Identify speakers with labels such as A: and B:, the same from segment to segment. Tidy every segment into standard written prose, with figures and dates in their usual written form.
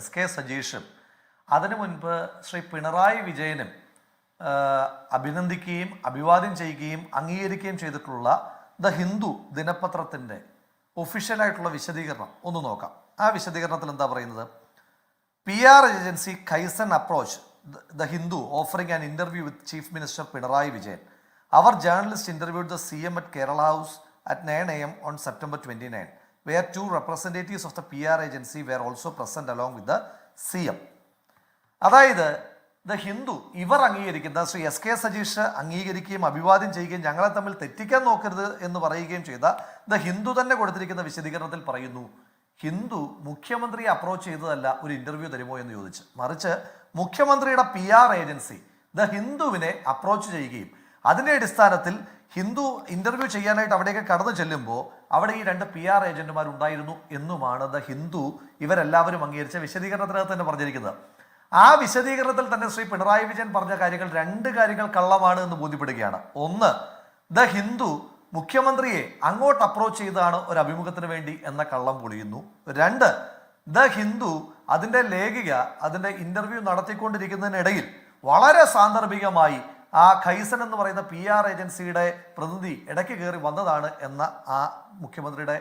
A: എസ്.കെ. സജീഷും അതിനു മുൻപ് ശ്രീ പിണറായി വിജയനും അഭിനന്ദിക്കുകയും അഭിവാദ്യം ചെയ്യുകയും അംഗീകരിക്കുകയും ചെയ്തിട്ടുള്ള ദ ഹിന്ദു ദിനപത്രത്തിൻ്റെ ഒഫീഷ്യലായിട്ടുള്ള വിശദീകരണം ഒന്ന് നോക്കാം. ആ വിശദീകരണത്തിൽ എന്താ പറയുന്നത്? PR agency Kaizen approach the Hindu offering an interview with chief minister Pinarayi Vijayan. അവർ journalist interviewed the CM at Kerala House at 9 AM on September 29, where two representatives of the PR agency were also present along with the CM. അതായത് the Hindu ഇവർ അംഗീകരിക്കുന്ന Shri S.K. Sajeesh അംഗീകരിക്കുകയും അഭിവാദ്യം ചെയ്യുകയും ഞങ്ങളെ തമ്മിൽ തെറ്റിക്കാൻ നോക്കരുത് എന്ന് പറയുകയും ചെയ്ത ദ ഹിന്ദു തന്നെ കൊടുത്തിരിക്കുന്ന വിശദീകരണത്തിൽ പറയുന്നു, ഹിന്ദു മുഖ്യമന്ത്രിയെ അപ്രോച്ച് ചെയ്തതല്ല ഒരു ഇന്റർവ്യൂ തരുമോ എന്ന് ചോദിച്ച്, മറിച്ച് മുഖ്യമന്ത്രിയുടെ PR ഏജൻസി ദ ഹിന്ദുവിനെ അപ്രോച്ച് ചെയ്യുകയും അതിൻ്റെ അടിസ്ഥാനത്തിൽ ഹിന്ദു ഇന്റർവ്യൂ ചെയ്യാനായിട്ട് അവിടേക്ക് കടന്നു ചെല്ലുമ്പോൾ അവിടെ ഈ രണ്ട് PR ഏജന്റുമാരുണ്ടായിരുന്നു എന്നുമാണ് ദ ഹിന്ദു ഇവരെല്ലാവരും അംഗീകരിച്ച വിശദീകരണത്തിനകത്ത് തന്നെ പറഞ്ഞിരിക്കുന്നത്. ആ വിശദീകരണത്തിൽ തന്നെ ശ്രീ പിണറായി വിജയൻ പറഞ്ഞ കാര്യങ്ങൾ രണ്ട് കാര്യങ്ങൾ കള്ളമാണ് എന്ന് ബോധ്യപ്പെടുകയാണ്. ഒന്ന്, ദ ഹിന്ദു മുഖ്യമന്ത്രിയെ അങ്ങോട്ട് അപ്രോച്ച് ചെയ്താണ് ഒരു അഭിമുഖത്തിന് വേണ്ടി എന്ന കള്ളം പൊളിയുന്നു. രണ്ട്, ദ ഹിന്ദു അതിൻ്റെ ലേഖിക അതിൻ്റെ ഇന്റർവ്യൂ നടത്തിക്കൊണ്ടിരിക്കുന്നതിനിടയിൽ വളരെ സാന്ദർഭികമായി ആ ഖൈസൻ എന്ന് പറയുന്ന PR ഏജൻസിയുടെ പ്രതിനിധി ഇടയ്ക്ക് കയറി വന്നതാണ് എന്ന ആ മുഖ്യമന്ത്രിയുടെ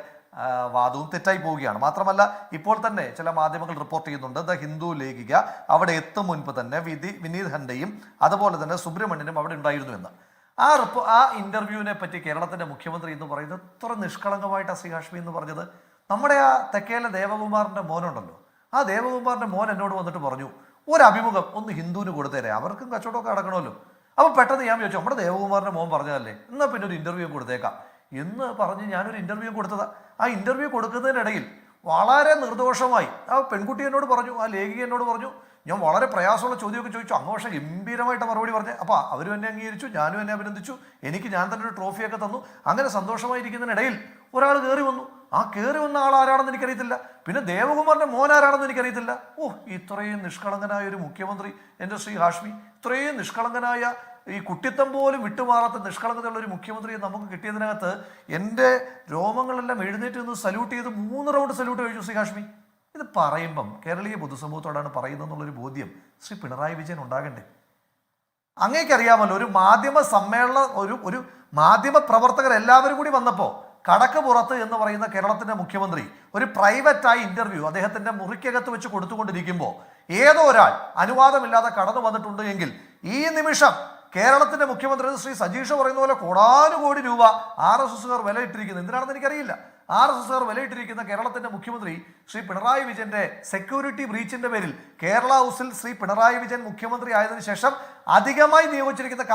A: വാദവും തെറ്റായി പോവുകയാണ്. മാത്രമല്ല ഇപ്പോൾ തന്നെ ചില മാധ്യമങ്ങൾ റിപ്പോർട്ട് ചെയ്യുന്നുണ്ട് ദ ഹിന്ദു ലേഖിക അവിടെ എത്തും മുൻപ് തന്നെ വിനീത് ഹണ്ടയും അതുപോലെ തന്നെ സുബ്രഹ്മണ്യനും അവിടെ ഉണ്ടായിരുന്നു എന്ന്. ആ ഇന്റർവ്യൂവിനെ പറ്റി കേരളത്തിന്റെ മുഖ്യമന്ത്രി എന്ന് പറയുന്നത് എത്ര നിഷ്കളങ്കമായിട്ടാണ് ശ്രീ ഹാഷ്മി എന്ന് പറഞ്ഞത്. നമ്മുടെ ആ തെക്കേലെ ദേവകുമാറിന്റെ മോനുണ്ടല്ലോ, ആ ദേവകുമാറിന്റെ മോൻ എന്നോട് വന്നിട്ട് പറഞ്ഞു, ഒരു അഭിമുഖം ഒന്ന് ഹിന്ദുവിന് കൊടുത്തേരെ, അവർക്കും കച്ചവടമൊക്കെ നടക്കണമല്ലോ. അപ്പോൾ പെട്ടെന്ന് ഞാൻ ചോദിച്ചു, നമ്മുടെ ദേവകുമാറിന്റെ മോൻ പറഞ്ഞതല്ലേ, എന്നാൽ പിന്നെ ഒരു ഇന്റർവ്യൂ കൊടുത്തേക്കാം എന്ന് പറഞ്ഞ് ഞാനൊരു ഇന്റർവ്യൂ കൊടുത്തതാ. ആ ഇന്റർവ്യൂ കൊടുക്കുന്നതിനിടയിൽ വളരെ നിർദോഷമായി ആ പെൺകുട്ടി എന്നോട് പറഞ്ഞു, ആ ലേഖിക എന്നോട് പറഞ്ഞു, ഞാൻ വളരെ പ്രയാസമുള്ള ചോദ്യമൊക്കെ ചോദിച്ചു, അങ്ങ് പക്ഷേ ഗംഭീരമായിട്ട് മറുപടി പറഞ്ഞു. അപ്പോൾ അവരും എന്നെ അംഗീകരിച്ചു, ഞാനും എന്നെ അഭിനന്ദിച്ചു, എനിക്ക് ഞാൻ തന്നെ ഒരു ട്രോഫിയൊക്കെ തന്നു. അങ്ങനെ സന്തോഷമായിരിക്കുന്നതിനിടയിൽ ഒരാൾ കയറി വന്നു. ആ കയറി വന്ന ആൾ ആരാണെന്ന് എനിക്കറിയത്തില്ല, പിന്നെ ദേവകുമാറിന്റെ മോൻ ആരാണെന്ന് എനിക്കറിയത്തില്ല. ഇത്രയും നിഷ്കളങ്കനായ ഒരു മുഖ്യമന്ത്രി എൻ്റെ ശ്രീ ഹാഷ്മി, ഇത്രയും നിഷ്കളങ്കനായ ഈ കുട്ടിത്തം പോലും വിട്ടുമാറാത്ത നിഷ്കളങ്കതയുള്ള ഒരു മുഖ്യമന്ത്രിയെ നമുക്ക് കിട്ടിയതിനകത്ത് എൻ്റെ രോമങ്ങളെല്ലാം എഴുന്നേറ്റ് നിന്ന് സല്യൂട്ട് ചെയ്ത് 3 റൗണ്ട് സല്യൂട്ട് കഴിച്ചു ശ്രീ ഹാഷ്മി. ഇത് പറയുമ്പം കേരളീയ പൊതുസമൂഹത്തോടാണ് പറയുന്നതെന്നുള്ളൊരു ബോധ്യം ശ്രീ പിണറായി വിജയൻ ഉണ്ടാകണ്ടേ? അങ്ങേക്കറിയാമല്ലോ, ഒരു മാധ്യമ സമ്മേളനം ഒരു മാധ്യമ പ്രവർത്തകർ എല്ലാവരും കൂടി വന്നപ്പോൾ കടക്ക് പുറത്ത് എന്ന് പറയുന്ന കേരളത്തിന്റെ മുഖ്യമന്ത്രി ഒരു പ്രൈവറ്റായി ഇന്റർവ്യൂ അദ്ദേഹത്തിന്റെ മുറിക്കകത്ത് വെച്ച് കൊടുത്തുകൊണ്ടിരിക്കുമ്പോൾ ഏതോ ഒരാൾ അനുവാദമില്ലാതെ കടന്നു വന്നിട്ടുണ്ട് എങ്കിൽ ഈ നിമിഷം കേരളത്തിന്റെ മുഖ്യമന്ത്രി ശ്രീ സജീഷ് പറയുന്ന പോലെ കോടാനുകോടി രൂപ RSSകാർ വിലയിട്ടിരിക്കുന്നത് എന്തിനാണെന്ന് എനിക്കറിയില്ല. RSSകാർ വിലയിട്ടിരിക്കുന്ന കേരളത്തിന്റെ മുഖ്യമന്ത്രി ശ്രീ പിണറായി വിജയന്റെ സെക്യൂരിറ്റി ബ്രീച്ചിന്റെ പേരിൽ കേരള ഹൗസിൽ ശ്രീ പിണറായി വിജയൻ മുഖ്യമന്ത്രി ആയതിനു ശേഷം അധികമായി നിയോഗിച്ചിരിക്കുന്ന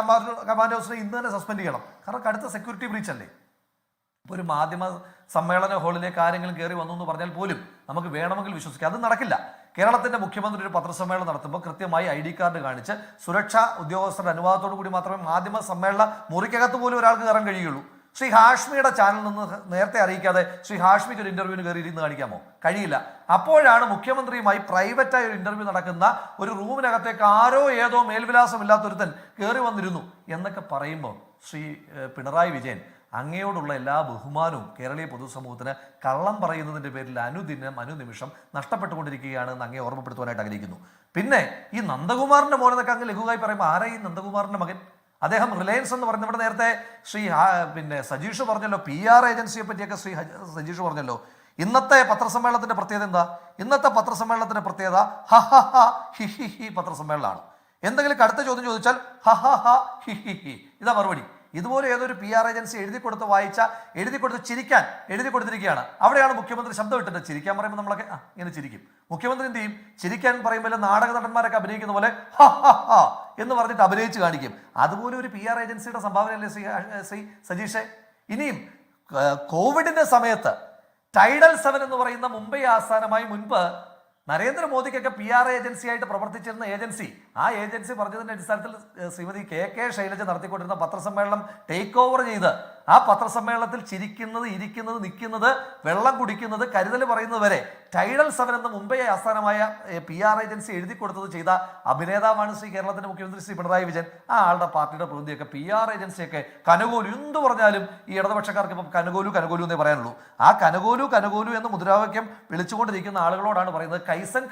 A: കമാൻഡ് ഹൗസിനെ ഇന്ന് തന്നെ സസ്പെൻഡ് ചെയ്യണം. കാരണം കടുത്ത സെക്യൂരിറ്റി ബ്രീച്ച് അല്ലേ. ഇപ്പോൾ ഒരു മാധ്യമ സമ്മേളന ഹാളിലേക്ക് ആരെങ്കിലും കയറി വന്നു എന്ന് പറഞ്ഞാൽ പോലും നമുക്ക് വേണമെങ്കിൽ വിശ്വസിക്കാം, അത് നടക്കില്ല. കേരളത്തിന്റെ മുഖ്യമന്ത്രി ഒരു പത്രസമ്മേളനം നടത്തുമ്പോൾ കൃത്യമായി ID കാർഡ് കാണിച്ച് സുരക്ഷാ ഉദ്യോഗസ്ഥരുടെ അനുവാദത്തോടു കൂടി മാത്രമേ മാധ്യമ സമ്മേളന മുറിക്കകത്ത് പോലും ഒരാൾക്ക് കയറാൻ കഴിയുള്ളൂ. ശ്രീ ഹാഷ്മിയുടെ ചാനലിൽ നിന്ന് നേരത്തെ അറിയിക്കാതെ ശ്രീ ഹാഷ്മിക്ക് ഒരു ഇന്റർവ്യൂവിന് കയറി ഇരുന്ന് കാണിക്കാമോ? കഴിയില്ല. അപ്പോഴാണ് മുഖ്യമന്ത്രിയുമായി പ്രൈവറ്റായി ഒരു ഇന്റർവ്യൂ നടക്കുന്ന ഒരു റൂമിനകത്തേക്ക് ആരോ ഏതോ മേൽവിലാസമില്ലാത്തൊരുത്തൻ കയറി വന്നിരുന്നു എന്നൊക്കെ പറയുമ്പോൾ ശ്രീ പിണറായി വിജയൻ അങ്ങയോടുള്ള എല്ലാ ബഹുമാനവും കേരളീയ പൊതുസമൂഹത്തിന് കള്ളം പറയുന്നതിൻ്റെ പേരിൽ അനുനിമിഷം നഷ്ടപ്പെട്ടുകൊണ്ടിരിക്കുകയാണെന്ന് അങ്ങേ ഓർമ്മപ്പെടുത്തുവാനായിട്ട് ആഗ്രഹിക്കുന്നു. പിന്നെ ഈ നന്ദകുമാറിന്റെ മോനെന്നൊക്കെ അങ്ങ് ലഘുവായി പറയുമ്പോൾ ആരാ ഈ നന്ദകുമാറിന്റെ മകൻ? അദ്ദേഹം റിലയൻസ് എന്ന് പറഞ്ഞ ഇവിടെ നേരത്തെ ശ്രീ സജീഷ് പറഞ്ഞല്ലോ, PR ഏജൻസിയെ പറ്റിയൊക്കെ ശ്രീ സജീഷ് പറഞ്ഞല്ലോ. ഇന്നത്തെ പത്രസമ്മേളനത്തിന്റെ പ്രത്യേകത എന്താ? ഇന്നത്തെ പത്രസമ്മേളനത്തിന്റെ പ്രത്യേകത ഹി പത്രസമ്മേളനമാണ്. എന്തെങ്കിലും കടുത്ത ചോദ്യം ചോദിച്ചാൽ ഹി ഇതാ മറുപടി. ഇതുപോലെ ഏതൊരു PR ഏജൻസി എഴുതി കൊടുത്ത് ചിരിക്കാൻ എഴുതി കൊടുത്തിരിക്കുകയാണ്. അവിടെയാണ് മുഖ്യമന്ത്രി ശബ്ദം ഇട്ടിട്ട് ചിരിക്കാൻ പറയുമ്പോൾ നമ്മളൊക്കെ ഇങ്ങനെ ചിരിക്കും. മുഖ്യമന്ത്രി എന്ത് ചെയ്യും? ചിരിക്കാൻ പറയുമ്പോൾ നാടക നടന്മാരൊക്കെ അഭിനയിക്കുന്ന പോലെ എന്ന് പറഞ്ഞിട്ട് അഭിനയിച്ച് കാണിക്കും. അതുപോലെ ഒരു PR ഏജൻസിയുടെ സംഭാവനയല്ലേ ശ്രീ സജീഷെ? ഇനിയും കോവിഡിന്റെ സമയത്ത് ടൈഡൽ 7 എന്ന് പറയുന്ന മുംബൈ ആസ്ഥാനമായി മുൻപ് നരേന്ദ്രമോദിക്കൊക്കെ PR ഏജൻസി ആയിട്ട് പ്രവർത്തിച്ചിരുന്ന ആ ഏജൻസി പറഞ്ഞതിന്റെ അടിസ്ഥാനത്തിൽ ശ്രീമതി KK ശൈലജ നടത്തിക്കൊണ്ടിരുന്ന പത്രസമ്മേളനം ടേക്ക് ഓവർ ചെയ്ത് ആ പത്രസമ്മേളനത്തിൽ ചിരിക്കുന്നത്, ഇരിക്കുന്നത്, നിൽക്കുന്നത്, വെള്ളം കുടിക്കുന്നത്, കരുതൽ പറയുന്നത് വരെ ടൈഡൽ 7 എന്ന മുംബൈ ആസ്ഥാനമായ PR ഏജൻസി എഴുതി കൊടുത്തത് ചെയ്ത അഭിനേതാവാണ് ശ്രീ കേരളത്തിന്റെ മുഖ്യമന്ത്രി ശ്രീ പിണറായി വിജയൻ. ആ ആളുടെ പാർട്ടിയുടെ പ്രതിനിധിയൊക്കെ PR ഏജൻസിയൊക്കെ കനകോലു എന്ത് പറഞ്ഞാലും ഈ ഇടതുപക്ഷക്കാർക്ക് ഇപ്പം കനകോലു എന്നേ പറയാനുള്ളൂ. ആ കനകോലു എന്ന് മുദ്രാവാക്യം വിളിച്ചുകൊണ്ടിരിക്കുന്ന ആളുകളോടാണ് പറയുന്നത് കൈസൻ.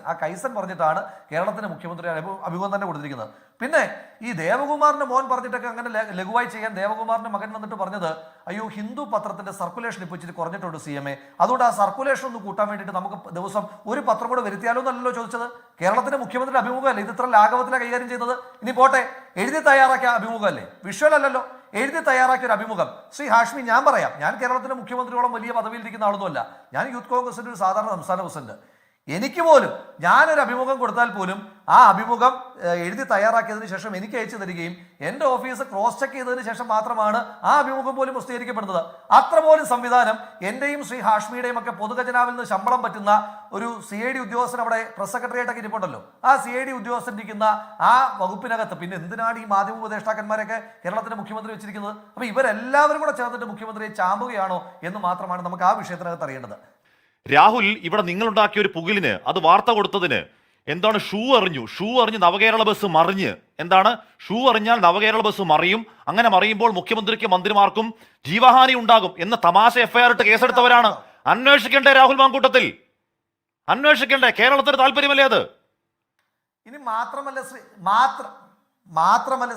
A: ആ കൈസൻ പറഞ്ഞിട്ടാണ് കേരളത്തിന്റെ മുഖ്യമന്ത്രി അഭിമുഖം തന്നെ കൊടുത്തിരിക്കുന്നത്. പിന്നെ ഈ ദേവകുമാറിന്റെ മോൻ പറഞ്ഞിട്ടൊക്കെ അങ്ങനെ ലഘുവായി ചെയ്യാൻ ദേവകുമാറിന്റെ മകൻ വന്നിട്ട് പറഞ്ഞത്, അയ്യോ ഹിന്ദു പത്രത്തിന്റെ സർക്കുലേഷൻ ഇപ്പോൾ ഇച്ചിരി കുറഞ്ഞിട്ടുണ്ട് CMA, അതുകൊണ്ട് ആ സർക്കുലേഷൻ ഒന്ന് കൂട്ടാൻ വേണ്ടിയിട്ട് നമുക്ക് ദിവസം ഒരു പത്രം കൂടെ വരുത്തിയാലോ എന്നല്ലോ ചോദിച്ചത്. കേരളത്തിന്റെ മുഖ്യമന്ത്രിയുടെ അഭിമുഖമല്ലേ ഇത്? ഇത്ര ലാഘവത്തിലാണ് കൈകാര്യം ചെയ്യുന്നത്. ഇനി പോട്ടെ, എഴുതി തയ്യാറാക്കിയ അഭിമുഖമല്ലേ, വിഷ്വൽ അല്ലല്ലോ, എഴുതി തയ്യാറാക്കിയ ഒരു അഭിമുഖം. ശ്രീ ഹാഷ്മി, ഞാൻ പറയാം, ഞാൻ കേരളത്തിന്റെ മുഖ്യമന്ത്രിയോളം വലിയ പദവിയിലിരിക്കുന്ന ആളൊന്നുമല്ല. ഞാൻ യൂത്ത് കോൺഗ്രസിന്റെ ഒരു സാധാരണ സംസ്ഥാന പ്രസിഡന്റ്. എനിക്ക് പോലും ഞാനൊരു അഭിമുഖം കൊടുത്താൽ പോലും ആ അഭിമുഖം എഴുതി തയ്യാറാക്കിയതിന് ശേഷം എനിക്ക് അയച്ചു തരികയും എൻ്റെ ഓഫീസ് ക്രോസ് ചെക്ക് ചെയ്തതിന് ശേഷം മാത്രമാണ് ആ അഭിമുഖം പോലും പ്രസിദ്ധീകരിക്കപ്പെടുന്നത്. അത്ര പോലും സംവിധാനം എൻ്റെയും ശ്രീ ഹാഷ്മിയുടെയും ഒക്കെ പൊതുഖജനാവിൽ നിന്ന് ശമ്പളം പറ്റുന്ന ഒരു CID ഉദ്യോഗസ്ഥൻ അവിടെ പ്രസ് സെക്രട്ടറിയായിട്ടൊക്കെ ഇരിപ്പുണ്ടല്ലോ, ആ CID ഉദ്യോഗസ്ഥൻ ഇരിക്കുന്ന ആ വകുപ്പിനകത്ത് പിന്നെ എന്തിനാണ് ഈ മാധ്യമ ഉപദേഷ്ടാക്കന്മാരൊക്കെ കേരളത്തിന്റെ മുഖ്യമന്ത്രി വെച്ചിരിക്കുന്നത്? അപ്പൊ ഇവരെല്ലാവരും കൂടെ ചേർന്നിട്ട് മുഖ്യമന്ത്രിയെ ചാമ്പുകയാണോ എന്ന് മാത്രമാണ് നമുക്ക് ആ വിഷയത്തിനകത്ത് അറിയേണ്ടത്.
B: രാഹുൽ, ഇവിടെ നിങ്ങളുണ്ടാക്കിയ ഒരു പുകിലിന്, അത് വാർത്ത കൊടുത്തതിന് എന്താണ് ഷൂ അറിഞ്ഞ് നവകേരള ബസ് മറിഞ്ഞ്, എന്താണ് ഷൂ അറിഞ്ഞാൽ നവകേരള ബസ് മറിയും, അങ്ങനെ മറിയുമ്പോൾ മുഖ്യമന്ത്രിക്കും മന്ത്രിമാർക്കും ജീവഹാനി ഉണ്ടാകും എന്ന തമാശ FIR ഇട്ട് കേസെടുത്തവരാണ്. അന്വേഷിക്കണ്ടേ രാഹുൽ മാങ്കൂട്ടത്തിൽ? അന്വേഷിക്കണ്ടേ? കേരളത്തിന് താല്പര്യമല്ലേ അത്?
A: ഇനി മാത്രമല്ല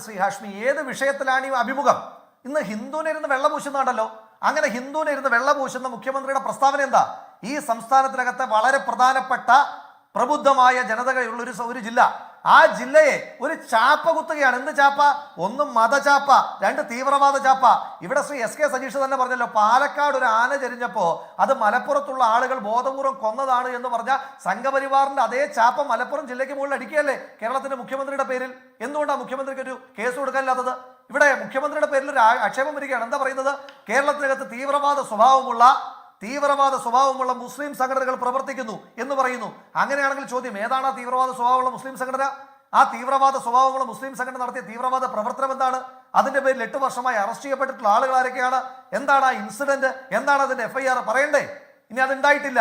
A: ശ്രീ ഹാഷ്മി, ഏത് വിഷയത്തിലാണ് ഈ അഭിമുഖം? ഇന്ന് ഹിന്ദുവിനിരുന്ന് വെള്ള പൂശുന്നുണ്ടല്ലോ. അങ്ങനെ ഹിന്ദുവിനിരുന്ന് വെള്ള പൂശുന്ന മുഖ്യമന്ത്രിയുടെ പ്രസ്താവന എന്താ? ഈ സംസ്ഥാനത്തിനകത്തെ വളരെ പ്രധാനപ്പെട്ട പ്രബുദ്ധമായ ജനതകളുള്ള ഒരു ജില്ല, ആ ജില്ലയെ ഒരു ചാപ്പ കുത്തുകയാണ്. എന്ത് ചാപ്പ? ഒന്ന് മതചാപ്പ, രണ്ട് തീവ്രവാദ ചാപ്പ. ഇവിടെ ശ്രീ SK സജീഷ് തന്നെ പറഞ്ഞല്ലോ, പാലക്കാട് ഒരു ആന ചരിഞ്ഞപ്പോ അത് മലപ്പുറത്തുള്ള ആളുകൾ ബോധപൂർവം കൊന്നതാണ് എന്ന് പറഞ്ഞ സംഘപരിവാറിന്റെ അതേ ചാപ്പ മലപ്പുറം ജില്ലയ്ക്ക് മുകളിൽ അടിക്കുകയല്ലേ കേരളത്തിന്റെ മുഖ്യമന്ത്രിയുടെ പേരിൽ? എന്തുകൊണ്ടാണ് മുഖ്യമന്ത്രിക്ക് ഒരു കേസ് കൊടുക്കാനില്ലാത്തത്? ഇവിടെ മുഖ്യമന്ത്രിയുടെ പേരിൽ ഒരു ആക്ഷേപം വരികയാണ്. എന്താ പറയുന്നത്? കേരളത്തിനകത്ത് തീവ്രവാദ സ്വഭാവമുള്ള മുസ്ലിം സംഘടനകൾ പ്രവർത്തിക്കുന്നു എന്ന് പറയുന്നു. അങ്ങനെയാണെങ്കിൽ ചോദ്യം, ഏതാണ് ആ തീവ്രവാദ സ്വഭാവമുള്ള മുസ്ലിം സംഘടന? ആ തീവ്രവാദ സ്വഭാവമുള്ള മുസ്ലിം സംഘടന നടത്തിയ തീവ്രവാദ പ്രവർത്തനം എന്താണ്? അതിന്റെ പേരിൽ 8 വർഷമായി അറസ്റ്റ് ചെയ്യപ്പെട്ടിട്ടുള്ള ആളുകൾ ആരൊക്കെയാണ്? എന്താണ് ആ ഇൻസിഡന്റ്? എന്താണ് അതിന്റെ FIR? പറയണ്ടേ? ഇനി അതുണ്ടായിട്ടില്ല.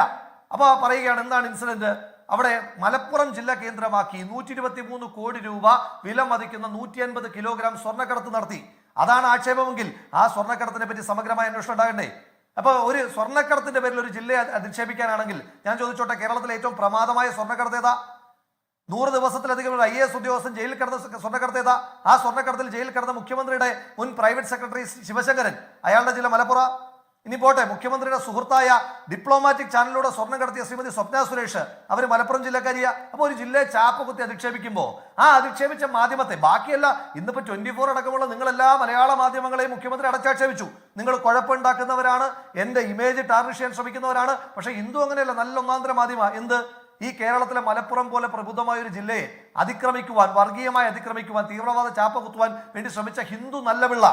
A: അപ്പൊ പറയുകയാണ് എന്താണ് ഇൻസിഡന്റ്? അവിടെ മലപ്പുറം ജില്ല കേന്ദ്രമാക്കി 123 കോടി രൂപ വില മതിക്കുന്ന 150 കിലോഗ്രാം സ്വർണ്ണക്കടത്ത് നടത്തി. അതാണ് ആക്ഷേപമെങ്കിൽ ആ സ്വർണ്ണക്കടത്തിനെ പറ്റി സമഗ്രമായ അന്വേഷണം ഉണ്ടാകണ്ടേ? അപ്പൊ ഒരു സ്വർണ്ണക്കടത്തിന്റെ പേരിൽ ഒരു ജില്ലയെ അധിക്ഷേപിക്കാനാണെങ്കിൽ ഞാൻ ചോദിച്ചോട്ടെ, കേരളത്തിലെ ഏറ്റവും പ്രമാദമായ സ്വർണ്ണക്കടത്ത് ഏതാ? 100 ദിവസത്തിലധികം ഒരു IAS ഉദ്യോഗസ്ഥൻ ജയിലിൽ കിടന്ന സ്വർണ്ണക്കടത്ത് ഏതാ? ആ സ്വർണ്ണക്കടത്തിൽ ജയിലിൽ കിടന്ന മുഖ്യമന്ത്രിയുടെ മുൻ പ്രൈവറ്റ് സെക്രട്ടറി ശിവശങ്കരൻ, അയാളുടെ ജില്ല മലപ്പുറം. ഇനി പോട്ടെ, മുഖ്യമന്ത്രിയുടെ സുഹൃത്തായ ഡിപ്ലോമാറ്റിക് ചാനലിലൂടെ സ്വർണ്ണം കടത്തിയ ശ്രീമതി സ്വപ്ന സുരേഷ്, അവർ മലപ്പുറം ജില്ലക്കാരിയ. അപ്പോൾ ഒരു ജില്ലയെ ചാപ്പ കുത്തി അധിക്ഷേപിക്കുമ്പോൾ ആ അധിക്ഷേപിച്ച മാധ്യമത്തെ, ബാക്കിയല്ല ഇന്നിപ്പോ 24 അടക്കമുള്ള നിങ്ങളെല്ലാ മലയാള മാധ്യമങ്ങളെയും മുഖ്യമന്ത്രി അടച്ചാക്ഷേപിച്ചു. നിങ്ങൾ കുഴപ്പമുണ്ടാക്കുന്നവരാണ്, എന്റെ ഇമേജ് ടാർണിഷ് ചെയ്യാൻ ശ്രമിക്കുന്നവരാണ്. പക്ഷേ ഹിന്ദു അങ്ങനെയല്ല, നല്ല ഒന്നാന്തര മാധ്യമ. എന്ത്? ഈ കേരളത്തിലെ മലപ്പുറം പോലെ പ്രബുദ്ധമായ ഒരു ജില്ലയെ അതിക്രമിക്കുവാൻ, വർഗീയമായി അതിക്രമിക്കുവാൻ, തീവ്രവാദ ചാപ്പ കുത്തുവാൻ വേണ്ടി ശ്രമിച്ച ഹിന്ദു നല്ല പിള്ള,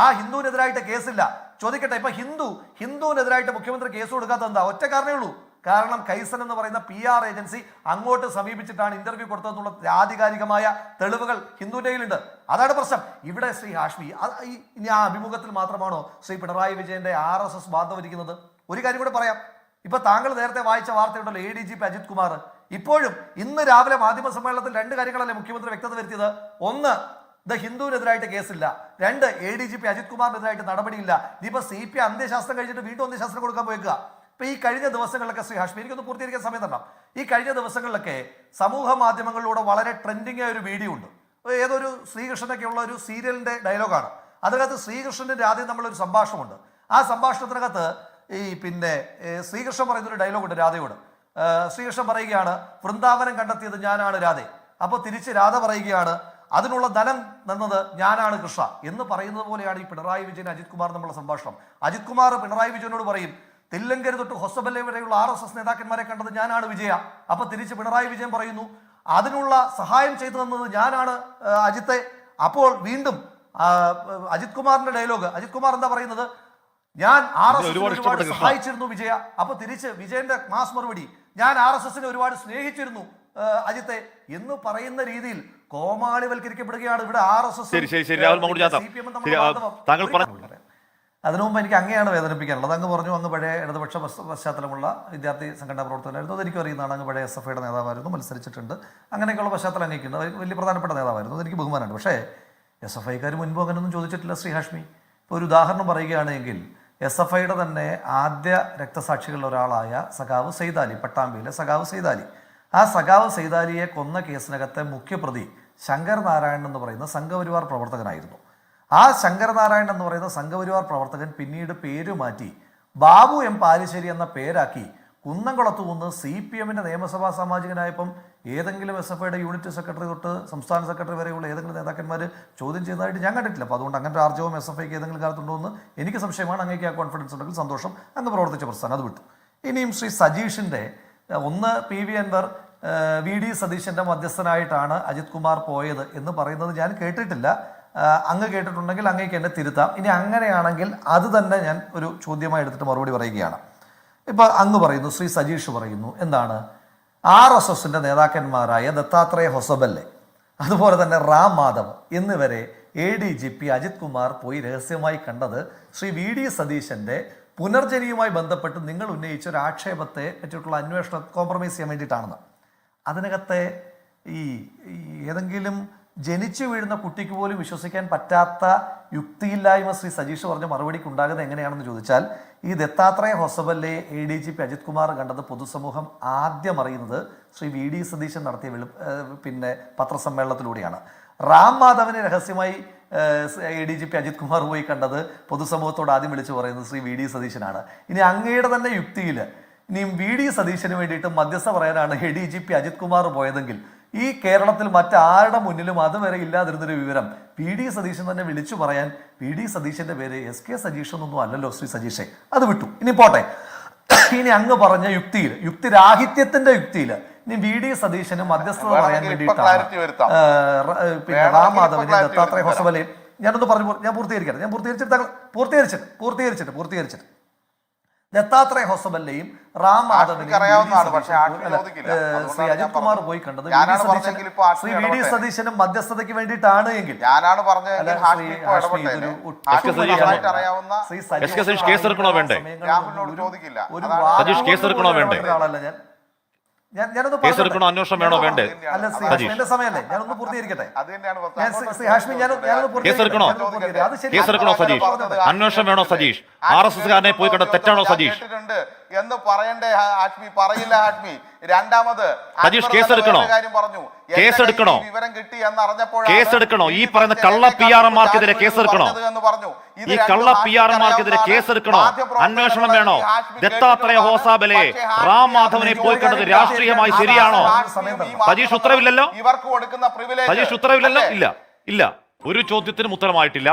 A: ആ ഹിന്ദുവിനെതിരായിട്ട് കേസില്ല. ചോദിക്കട്ടെ, ഇപ്പൊ ഹിന്ദുവിനെതിരായിട്ട് മുഖ്യമന്ത്രി കേസ് കൊടുക്കാത്തത് എന്താ? ഒറ്റ കാരണമേ ഉള്ളൂ, കാരണം കൈസൻ എന്ന് പറയുന്ന PR ഏജൻസി അങ്ങോട്ട് സമീപിച്ചിട്ടാണ് ഇന്റർവ്യൂ കൊടുത്തതെന്നുള്ള ആധികാരികമായ തെളിവുകൾ ഹിന്ദുവിന്റെ കയ്യിലുണ്ട്. അതാണ് പ്രശ്നം. ഇവിടെ ശ്രീ ഹാഷ്മി, ഇനി ആ അഭിമുഖത്തിൽ മാത്രമാണോ ശ്രീ പിണറായി വിജയന്റെ RSS ബാധ വരിക്കുന്നത്? ഒരു കാര്യം കൂടെ പറയാം. ഇപ്പൊ താങ്കൾ നേരത്തെ വായിച്ച വാർത്തയുണ്ടല്ലോ, ADGP അജിത് കുമാർ ഇപ്പോഴും ഇന്ന് രാവിലെ മാധ്യമ സമ്മേളനത്തിൽ 2 കാര്യങ്ങളല്ലേ മുഖ്യമന്ത്രി വ്യക്തത വരുത്തിയത്? ഒന്ന്, ഹിന്ദുവിനെതിരായിട്ട് കേസില്ല. 2, ADGP അജിത് കുമാറിനെതിരായിട്ട് നടപടിയില്ല. ഇനിയിപ്പോ CP അന്ത്യശാസ്ത്രം കഴിച്ചിട്ട് വീണ്ടും അന്ത്യശാസ്ത്രം കൊടുക്കാൻ പോയേക്കുക. ഇപ്പൊ ഈ കഴിഞ്ഞ ദിവസങ്ങളിലൊക്കെ ശ്രീ ഹാഷ്മി, എനിക്കൊന്ന് പൂർത്തീകരിക്കാൻ സമയം തരണം. ഈ കഴിഞ്ഞ ദിവസങ്ങളിലൊക്കെ സമൂഹ മാധ്യമങ്ങളിലൂടെ വളരെ ട്രെൻഡിങ് ആയ ഒരു വീഡിയോ ഉണ്ട്. ഏതൊരു ശ്രീകൃഷ്ണനൊക്കെ ഉള്ള ഒരു സീരിയലിന്റെ ഡയലോഗാണ്. അതിനകത്ത് ശ്രീകൃഷ്ണന്റെ ആദ്യം നമ്മളൊരു സംഭാഷണമുണ്ട്. ആ സംഭാഷണത്തിനകത്ത് ശ്രീകൃഷ്ണൻ പറയുന്നൊരു ഡയലോഗുണ്ട് രാധയോട്. ശ്രീകൃഷ്ണൻ പറയുകയാണ്, വൃന്ദാവനം കണ്ടെത്തിയത് ഞാനാണ് രാധേ. അപ്പോൾ തിരിച്ച് രാധ പറയുകയാണ്, അതിനുള്ള ധനം തന്നത് ഞാനാണ് കൃഷ്ണ എന്ന് പറയുന്നത് പോലെയാണ് ഈ പിണറായി വിജയൻ അജിത് കുമാർ തമ്മിലുള്ള സംഭാഷണം. അജിത് കുമാർ പിണറായി വിജയനോട് പറയും, തില്ലങ്കരി തൊട്ട് ഹൊസബല്ലെ വരെയുള്ള RSS നേതാക്കന്മാരെ കണ്ടത് ഞാനാണ് വിജയ. അപ്പൊ തിരിച്ച് പിണറായി വിജയൻ പറയുന്നു, അതിനുള്ള സഹായം ചെയ്തു തന്നത് ഞാനാണ് അജിത്തെ. അപ്പോൾ വീണ്ടും അജിത് കുമാറിന്റെ ഡയലോഗ്, അജിത് കുമാർ എന്താ പറയുന്നത്? ഞാൻ RSS സഹായിച്ചിരുന്നു വിജയ. അപ്പൊ തിരിച്ച് വിജയന്റെ മാസ് മറുപടി, ഞാൻ RSSനെ ഒരുപാട് സ്നേഹിച്ചിരുന്നു അജിത്തെ എന്ന് പറയുന്ന രീതിയിൽ കോമാളിവൽക്കരിക്കപ്പെടുകയാണ് ഇവിടെ RSS. അതിനു മുമ്പ് എനിക്ക് അങ്ങനെയാണ് വേദനിപ്പിക്കാനുള്ളത്. അങ്ങ് പറഞ്ഞു അങ്ങ് പഴയ ഇടതുപക്ഷ പശ്ചാത്തലമുള്ള വിദ്യാർത്ഥി സംഘടനാ പ്രവർത്തകനായിരുന്നു. അതെനിക്ക് അറിയുന്നതാണ്. അങ്ങ് പഴയ SFIയുടെ നേതാവായിരുന്നു, മത്സരിച്ചിട്ടുണ്ട്. അങ്ങനെയൊക്കെയുള്ള പശ്ചാത്തലം അങ്ങേക്കുണ്ട്. വലിയ പ്രധാനപ്പെട്ട നേതാവായിരുന്നു. അതെനിക്ക് ബഹുമാനമുണ്ട്. പക്ഷേ SFIക്കാർ മുൻപ് അങ്ങനെയൊന്നും ചോദിച്ചിട്ടില്ല ശ്രീ ഹാഷ്മി. ഇപ്പോൾ ഒരു ഉദാഹരണം പറയുകയാണെങ്കിൽ SFIയുടെ തന്നെ ആദ്യ രക്തസാക്ഷികളിൽ ഒരാളായ സഖാവ് സൈദാലി, പട്ടാമ്പിയിലെ സഖാവ് സൈദാലി, ആ സഖാവ് സൈദാലിയെ കൊന്ന കേസിനകത്തെ മുഖ്യപ്രതി ശങ്കർ നാരായണൻ എന്ന് പറയുന്ന സംഘപരിവാർ പ്രവർത്തകനായിരുന്നു. ആ ശങ്കർ നാരായണൻ എന്ന് പറയുന്ന സംഘപരിവാർ പ്രവർത്തകൻ പിന്നീട് പേര് മാറ്റി ബാബു M പാലിശ്ശേരി എന്ന പേരാക്കി കുന്നംകുളത്തുനിന്ന് CPMന്റെ നിയമസഭാ സാമാജികനായപ്പം ഏതെങ്കിലും SFIയുടെ യൂണിറ്റ് സെക്രട്ടറി തൊട്ട് സംസ്ഥാന സെക്രട്ടറി വരെയുള്ള ഏതെങ്കിലും നേതാക്കന്മാർ ചോദ്യം ചെയ്യുന്നതായിട്ട് ഞാൻ കണ്ടിട്ടില്ല. അപ്പോൾ അതുകൊണ്ട് അങ്ങനെ ഒരു ആർജവം SFIക്ക് ഏതെങ്കിലും കാലത്തുണ്ടോ എന്ന് എനിക്ക് സംശയമാണ്. അങ്ങേക്ക് ആ കോൺഫിഡൻസ് ഉണ്ടെങ്കിൽ സന്തോഷം. അങ്ങ് പ്രവർത്തിച്ച പ്രസ്ഥാനം അത് വിട്ടു. ഇനിയും ശ്രീ സജീഷിൻ്റെ ഒന്ന് PV അൻവർ VD സതീശൻ്റെ മധ്യസ്ഥനായിട്ടാണ് അജിത് കുമാർ പോയത് എന്ന് പറയുന്നത് ഞാൻ കേട്ടിട്ടില്ല. അങ്ങ് കേട്ടിട്ടുണ്ടെങ്കിൽ അങ്ങേക്ക് എന്നെ തിരുത്താം. ഇനി അങ്ങനെയാണെങ്കിൽ അത് തന്നെ ഞാൻ ഒരു ചോദ്യമായി എടുത്തിട്ട് മറുപടി പറയുകയാണ്. ഇപ്പം അങ്ങ് പറയുന്നു, ശ്രീ സജീഷ് പറയുന്നു, എന്താണ് RSSന്റെ നേതാക്കന്മാരായ ദത്താത്രേയ ഹൊസബല്ലെ, അതുപോലെ തന്നെ റാം മാധവ് എന്നിവരെ ADGP അജിത് കുമാർ പോയി രഹസ്യമായി കണ്ടത് ശ്രീ VD സതീശൻ്റെ പുനർജനിയുമായി ബന്ധപ്പെട്ട് നിങ്ങൾ ഉന്നയിച്ച ഒരു ആക്ഷേപത്തെ പറ്റിയിട്ടുള്ള അന്വേഷണം കോംപ്രമൈസ് ചെയ്യാൻ വേണ്ടിയിട്ടാണെന്ന്. അതിനകത്തെ ഈ ഏതെങ്കിലും ജനിച്ചു വീഴുന്ന കുട്ടിക്ക് പോലും വിശ്വസിക്കാൻ പറ്റാത്ത യുക്തിയില്ലായ്മ ശ്രീ സജീഷ് പറഞ്ഞ മറുപടിക്ക് ഉണ്ടാകുന്നത് എങ്ങനെയാണെന്ന് ചോദിച്ചാൽ, ഈ ദത്താത്രേയ ഹൊസബല്ലെ ADGP അജിത് കുമാർ കണ്ടത് പൊതുസമൂഹം ആദ്യം അറിയുന്നത് ശ്രീ VD സതീശൻ നടത്തിയ പിന്നെ പത്രസമ്മേളനത്തിലൂടെയാണ്. റാം മാധവനെ രഹസ്യമായി ADGP അജിത് കുമാർ പോയി കണ്ടത് പൊതുസമൂഹത്തോട് ആദ്യം വിളിച്ചു പറയുന്നത് ശ്രീ VD സതീശനാണ്. ഇനി അങ്ങയുടെ തന്നെ യുക്തിയിൽ ഇനിയും VD സതീശന് വേണ്ടിയിട്ട് മധ്യസ്ഥ പറയാനാണ് ADGP അജിത് കുമാർ പോയതെങ്കിൽ ഈ കേരളത്തിൽ മറ്റാരുടെ മുന്നിലും അതുവരെ ഇല്ലാതിരുന്നൊരു വിവരം VD സതീശൻ തന്നെ വിളിച്ചു പറയാൻ VD സതീശന്റെ പേര് SK സജീഷ് എന്നൊന്നും അല്ലല്ലോ ശ്രീ സജീഷെ. അത് വിട്ടു. ഇനി പോട്ടെ. ഇനി അങ്ങ് പറഞ്ഞ യുക്തിയിൽ, യുക്തിരാഹിത്യത്തിന്റെ യുക്തിയിൽ ഇനി VD സതീശന് മധ്യസ്ഥത പറയാൻ വേണ്ടിയിട്ടാണ് പിന്നെ റാം മാധവനെ ദത്താത്രേയ ഹൊസബലയും ഞാനൊന്ന് പറഞ്ഞു ഞാൻ പൂർത്തീകരിച്ചിട്ട് ദത്താത്രേയ ഹൊസബല്ലയും റാം മാധവനെയും ശ്രീ അജിത് കുമാർ പോയി കണ്ടത് ശ്രീ VD സതീശനും മധ്യസ്ഥതയ്ക്ക് വേണ്ടിയിട്ടാണ് എങ്കിൽ
B: അന്വേഷണം വേണോ വേണ്ടേ?
A: എന്റെ സമയമല്ലേ, ഞാനൊന്ന് പൂർത്തീകരിക്കട്ടെ.
B: അന്വേഷണം വേണോ സജീഷ്? RSSകാരനെ പോയി കണ്ട തെറ്റാണോ സജീഷ്
C: എന്ന് പറയണ്ടേ ഹാഷ്മി? പറയില്ല ഹാഷ്മി. രണ്ടാമത്
B: സജീഷ് കേസെടുക്കണോ? കേസെടുക്കണോ?
C: വിവരം കിട്ടി എന്ന് അറിഞ്ഞപ്പോൾ
B: കേസെടുക്കണോ? ഈ പറയുന്ന കള്ള PR-മാർക്കെതിരെ കേസെടുക്കണോ? ഈ കള്ള PR-മാർക്കെതിരെ കേസെടുക്കണോ? അന്വേഷണം വേണോ? ദത്താത്രേയ ഹൊസബലെ റാം മാധവനെ പോയി കണ്ടത് രാഷ്ട്രീയമായി ശരിയാണോ? സജീഷ് ഉത്തരവില്ലല്ലോ.
C: ഇവർക്ക് കൊടുക്കുന്ന പ്രിവിലേജ്
B: സജീഷ് ഉത്തരവില്ലല്ലോ. ഇല്ല, ഒരു ചോദ്യത്തിനും ഉത്തരമായിട്ടില്ല.